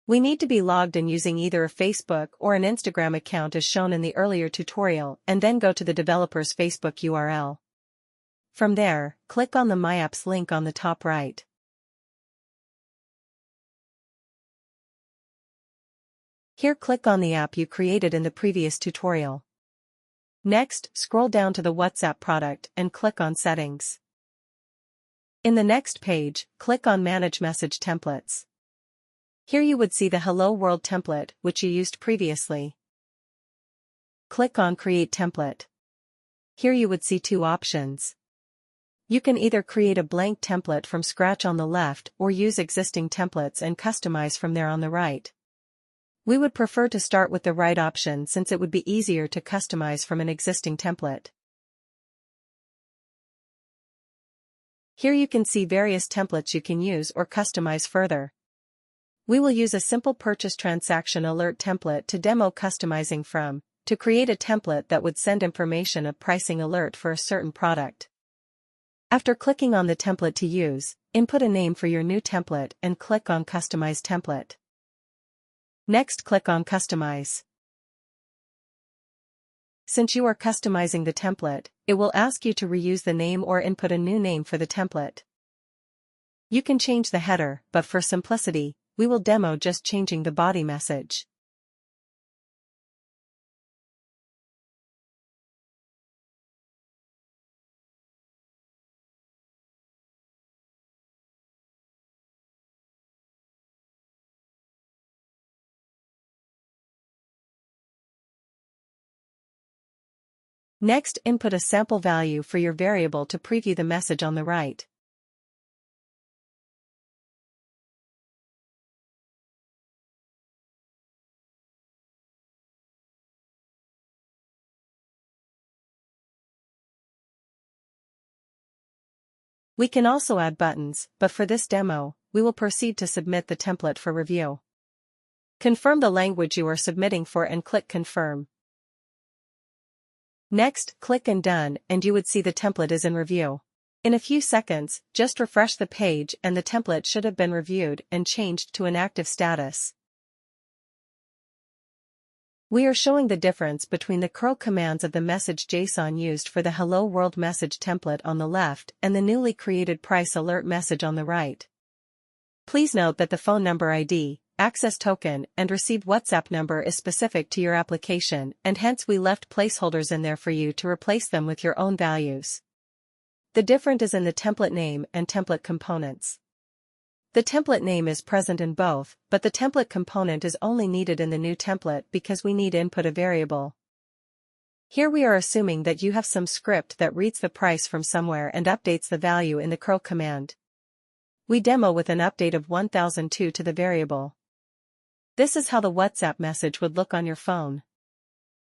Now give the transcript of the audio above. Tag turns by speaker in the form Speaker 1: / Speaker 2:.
Speaker 1: We need to be logged in using either a Facebook or an Instagram account as shown in the earlier tutorial and then go to the developer's Facebook URL. From there, click on the My Apps link on the top right. Here click on the app you created in the previous tutorial. Next, scroll down to the WhatsApp product and click on Settings. In the next page, click on Manage Message Templates. Here you would see the Hello World template, which you used previously. Click on Create Template. Here you would see two options. You can either create a blank template from scratch on the left or use existing templates and customize from there on the right. We would prefer to start with the right option since it would be easier to customize from an existing template. Here you can see various templates you can use or customize further. We will use a simple purchase transaction alert template to demo customizing from, to create a template that would send information of pricing alert for a certain product. After clicking on the template to use, input a name for your new template and click on Customize Template. Next click on Customize. Since you are customizing the template, it will ask you to reuse the name or input a new name for the template. You can change the header, but for simplicity, we will demo just changing the body message. Next, input a sample value for your variable to preview the message on the right. We can also add buttons, but for this demo, we will proceed to submit the template for review. Confirm the language you are submitting for and click Confirm. Next, click on Done and you would see the template is in review. In a few seconds, just refresh the page and the template should have been reviewed and changed to an active status. We are showing the difference between the curl commands of the message JSON used for the Hello World message template on the left and the newly created price alert message on the right. Please note that the phone number ID, access token, and received WhatsApp number is specific to your application and hence we left placeholders in there for you to replace them with your own values. The difference is in the template name and template components. The template name is present in both, but the template component is only needed in the new template because we need input a variable. Here we are assuming that you have some script that reads the price from somewhere and updates the value in the curl command. We demo with an update of 1002 to the variable. This is how the WhatsApp message would look on your phone.